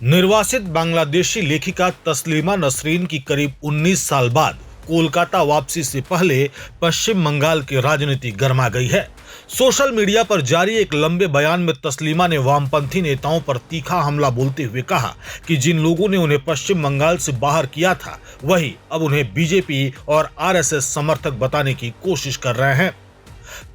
निर्वासित बांग्लादेशी लेखिका तस्लीमा नसरीन की करीब 19 साल बाद कोलकाता वापसी से पहले पश्चिम बंगाल की राजनीति गर्मा गई है। सोशल मीडिया पर जारी एक लंबे बयान में तस्लीमा ने वामपंथी नेताओं पर तीखा हमला बोलते हुए कहा कि जिन लोगों ने उन्हें पश्चिम बंगाल से बाहर किया था, वही अब उन्हें बीजेपी और आरएसएस समर्थक बताने की कोशिश कर रहे हैं।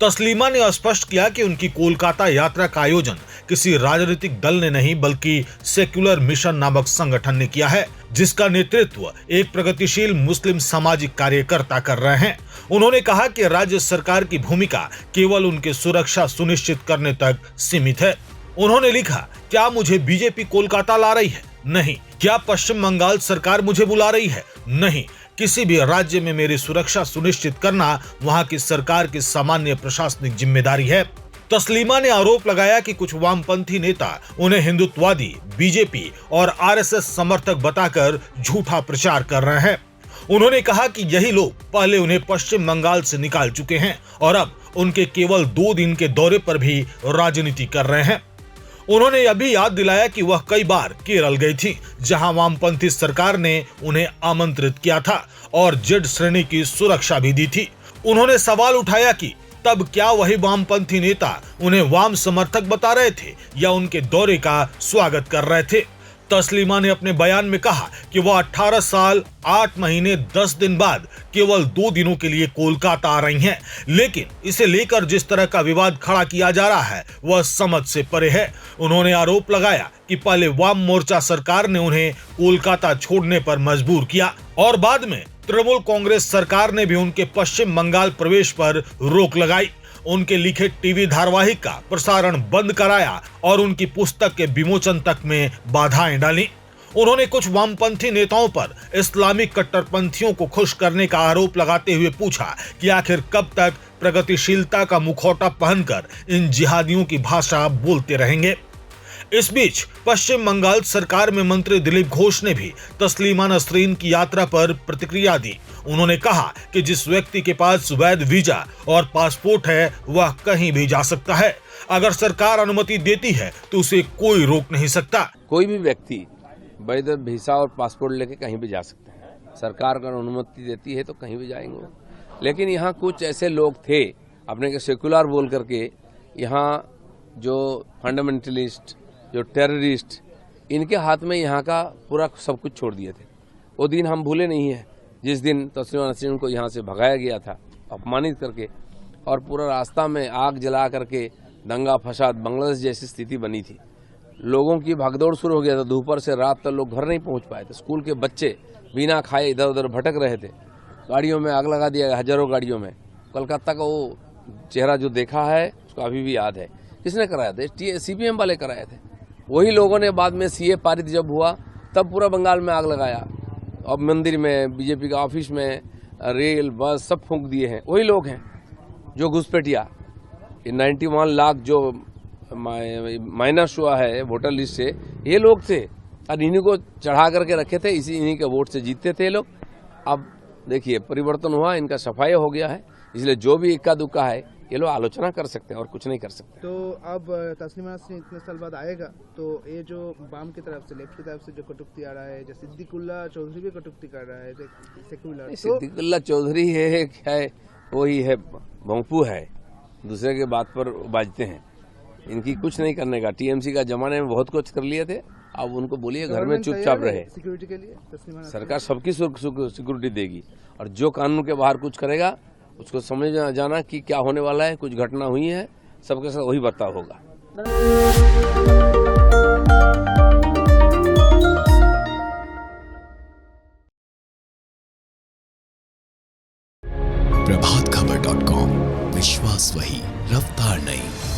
तस्लीमा ने स्पष्ट किया कि उनकी कोलकाता यात्रा का आयोजन किसी राजनीतिक दल ने नहीं बल्कि सेक्युलर मिशन नामक संगठन ने किया है, जिसका नेतृत्व एक प्रगतिशील मुस्लिम सामाजिक कार्यकर्ता कर रहे हैं। उन्होंने कहा कि राज्य सरकार की भूमिका केवल उनकी सुरक्षा सुनिश्चित करने तक सीमित है। उन्होंने लिखा, क्या मुझे बीजेपी कोलकाता ला रही है? नहीं। क्या पश्चिम बंगाल सरकार मुझे बुला रही है? नहीं। किसी भी राज्य में मेरी सुरक्षा सुनिश्चित करना वहां की सरकार की सामान्य प्रशासनिक जिम्मेदारी है। तस्लीमा ने आरोप लगाया कि कुछ वामपंथी नेता उन्हें हिंदुत्ववादी, बीजेपी और आरएसएस समर्थक बताकर झूठा प्रचार कर रहे हैं। उन्होंने कहा कि यही लोग पहले उन्हें पश्चिम बंगाल से निकाल चुके हैं और अब उनके केवल 2 दिन के दौरे पर भी राजनीति कर रहे हैं। उन्होंने यह भी याद दिलाया कि वह कई बार केरल गई थी, जहां वामपंथी सरकार ने उन्हें आमंत्रित किया था और जेड श्रेणी की सुरक्षा भी दी थी। उन्होंने सवाल उठाया कि तब क्या वही वामपंथी नेता उन्हें वाम समर्थक बता रहे थे या उनके दौरे का स्वागत कर रहे थे। तस्लीमा ने अपने बयान में कहा कि वह 18 साल 8 महीने 10 दिन बाद केवल 2 दिनों के लिए कोलकाता आ रही हैं, लेकिन इसे लेकर जिस तरह का विवाद खड़ा किया जा रहा है वह समझ से परे है। उन्होंने आरोप लगाया कि पहले वाम मोर्चा सरकार ने उन्हें कोलकाता छोड़ने पर मजबूर किया और बाद में तृणमूल कांग्रेस सरकार ने भी उनके पश्चिम बंगाल प्रवेश पर रोक लगाई, उनके लिखे टीवी धारावाहिक का प्रसारण बंद कराया और उनकी पुस्तक के विमोचन तक में बाधाएं डाली। उन्होंने कुछ वामपंथी नेताओं पर इस्लामिक कट्टरपंथियों को खुश करने का आरोप लगाते हुए पूछा कि आखिर कब तक प्रगतिशीलता का मुखौटा पहनकर इन जिहादियों की भाषा बोलते रहेंगे। इस बीच पश्चिम बंगाल सरकार में मंत्री दिलीप घोष ने भी तस्लीमा नसरीन की यात्रा पर प्रतिक्रिया दी। उन्होंने कहा कि जिस व्यक्ति के पास वैध वीजा और पासपोर्ट है वह कहीं भी जा सकता है। अगर सरकार अनुमति देती है तो उसे कोई रोक नहीं सकता। कोई भी व्यक्ति वैध वीजा और पासपोर्ट लेके कहीं भी जा सकते हैं। सरकार अगर अनुमति देती है तो कहीं भी जाएंगे। लेकिन यहाँ कुछ ऐसे लोग थे अपने के सेकुलर बोल करके, यहाँ जो फंडामेंटलिस्ट, जो टेररिस्ट, इनके हाथ में यहाँ का पूरा सब कुछ छोड़ दिए थे। वो दिन हम भूले नहीं है जिस दिन तस्लीमा नसरीन को यहाँ से भगाया गया था, अपमानित करके, और पूरा रास्ता में आग जला करके दंगा फसाद बांग्लादेश जैसी स्थिति बनी थी। लोगों की भागदौड़ शुरू हो गया था। दोपहर से रात तक लोग घर नहीं पहुँच पाए थे। स्कूल के बच्चे बिना खाए इधर उधर भटक रहे थे। गाड़ियों में आग लगा दिया, हजारों गाड़ियों में। कोलकाता का वो चेहरा जो देखा है उसको अभी भी याद है। किसने कराया था? CPM वाले कराए थे। वही लोगों ने बाद में CA पारित जब हुआ तब पूरा बंगाल में आग लगाया। अब मंदिर में, बीजेपी का ऑफिस में, रेल, बस सब फूंक दिए हैं। वही लोग हैं जो घुसपैठिया। 91 लाख जो माइनस हुआ है वोटर लिस्ट से, ये लोग थे और इन्हीं को चढ़ा करके रखे थे। इन्हीं के वोट से जीतते थे लोग। अब देखिए परिवर्तन हुआ, इनका सफाई हो गया है। इसलिए जो भी इक्का दुक्का है ये लोग आलोचना कर सकते हैं और कुछ नहीं कर सकते। तो अब तस्लीमा नसरीन इतने साल बाद आएगा तो ये जो वाम की तरफ से, लेफ्ट की तरफ से जो कटुक्ति आ रहा है, जैसे सिद्दीकुल्ला चौधरी भी कटुक्ति कर रहा है सेक्युलर। सिद्दीकुल्ला चौधरी है क्या है? वही है, भोंपू है, दूसरे के बात पर बाजते हैं। इनकी कुछ नहीं करने का। TMC का जमाने में बहुत कुछ कर लिए थे। अब उनको बोलिए घर में चुपचाप रहे। सिक्योरिटी के लिए सरकार सबकी सिक्योरिटी देगी और जो कानून के बाहर कुछ करेगा उसको समझ जाना कि क्या होने वाला है। कुछ घटना हुई है, सबके साथ वही बर्ताव होगा। प्रभातखबर.com, विश्वास वही, रफ्तार नहीं।